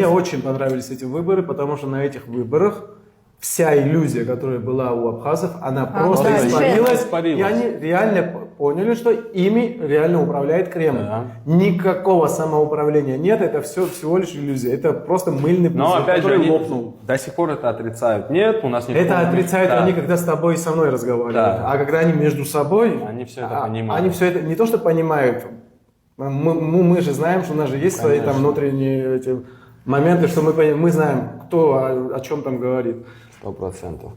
Мне очень понравились эти выборы, потому что на этих выборах вся иллюзия, которая была у абхазов, она просто да, испарилась, испарилась. и они реально поняли, что ими реально управляет Кремль. Да. Никакого самоуправления нет, это все всего лишь иллюзия, это просто мыльный Но пузырь, опять же, который они лопнул. до сих пор это отрицают. Нет, у нас не Это отрицают Да. они, когда с тобой и со мной разговаривают. Да. А когда они между собой, Они всё это понимают. Они все это не то, что понимают. Мы же знаем, что у нас же есть свои там внутренние эти моменты, что мы знаем, кто о чем там говорит. 100%.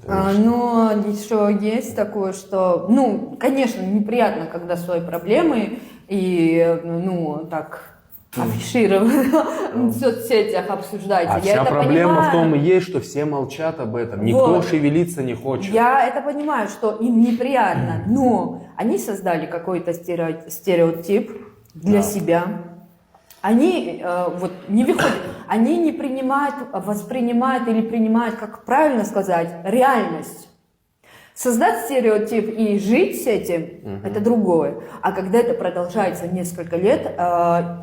Но еще есть такое, что, ну, конечно, неприятно, когда свои проблемы и, ну, так афишировать в соцсетях, обсуждать. А Я вся это проблема понимаю. в том и есть, что все молчат об этом. Никто Вот. шевелиться не хочет. Я это понимаю, что им неприятно, но они создали какой-то стереотип для себя. Они вот не выходят, они не принимают, воспринимают или принимают, как правильно сказать, реальность. Создать стереотип и жить с этим это другое. А когда это продолжается несколько лет,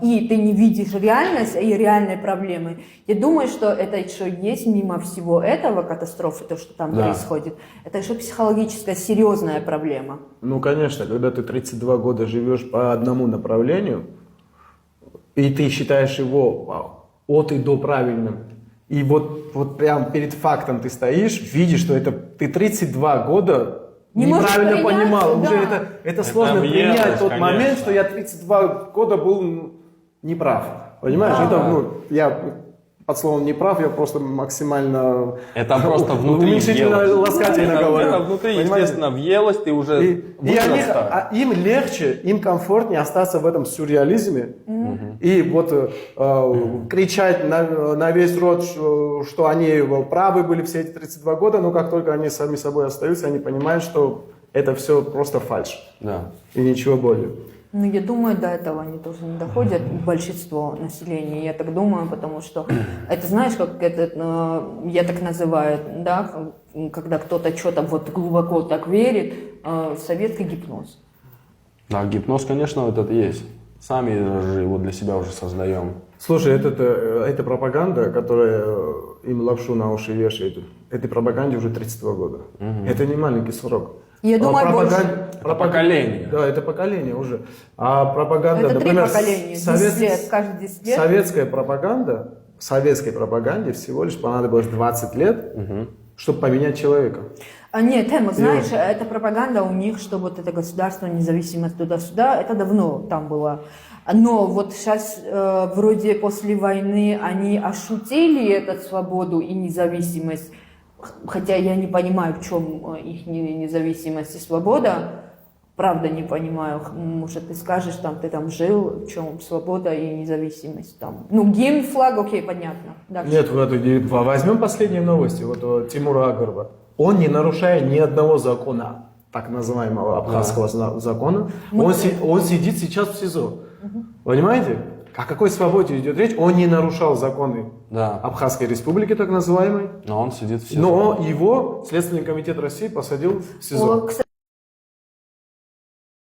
и ты не видишь реальность и реальные проблемы, я думаю, что это еще есть мимо всего этого катастрофы, то, что там происходит. Это еще психологическая серьезная проблема. Ну, конечно, когда ты 32 года живешь по одному направлению, и ты считаешь его от и до правильным, и вот прям перед фактом ты стоишь, видишь, что это ты 32 года Не можешь неправильно принять, понимал. да. Уже это сложно въелось, принять тот конечно. момент, что я 32 года был неправ. Понимаешь? Да. Это, ну, я под словом неправ, я просто максимально Это просто внутри уменьшительно въелось. ласкательно говорю. Это внутри, Понимаете? естественно, въелось, ты уже Им легче, им комфортнее остаться в этом сюрреализме и вот кричать на весь рот, что они правы были все эти 32 года, но как только они сами собой остаются, они понимают, что это все просто фальшь Да. и ничего более. Ну, я думаю, до этого они тоже не доходят, большинство населения, я так думаю, потому что это, знаешь, как это, я так называю, да, когда кто-то что-то вот глубоко так верит, советский гипноз. Да, гипноз, конечно, вот это есть. Сами же его для себя уже создаем. Слушай, это пропаганда, которая им лапшу на уши вешает, этой пропаганде уже 32 года. Это не маленький срок. Я думаю, больше. Это поколение. Да, это поколение уже. А пропаганда, Это 3 например, поколения, 10 лет, каждые 10 лет. советской пропаганде всего лишь понадобилось 20 лет, чтобы поменять человека. Нет, Тема, знаешь, эта пропаганда у них, что вот это государство, независимость туда-сюда, это давно там было. Но вот сейчас вроде после войны они ошутили эту свободу и независимость, хотя я не понимаю, в чем их независимость и свобода. Правда не понимаю. Может, ты скажешь, там, ты там жил, в чем свобода и независимость там. Ну, гимн, флаг, окей, понятно. Дальше. Нет, возьмем последние новости. Вот Тимура Агарова. Он, не нарушая ни одного закона, так называемого абхазского закона, он сидит сейчас в СИЗО. Понимаете? О какой свободе идет речь? Он не нарушал законы Абхазской республики, так называемой. Но он сидит в СИЗО. Но его Следственный комитет России посадил в СИЗО. Кстати,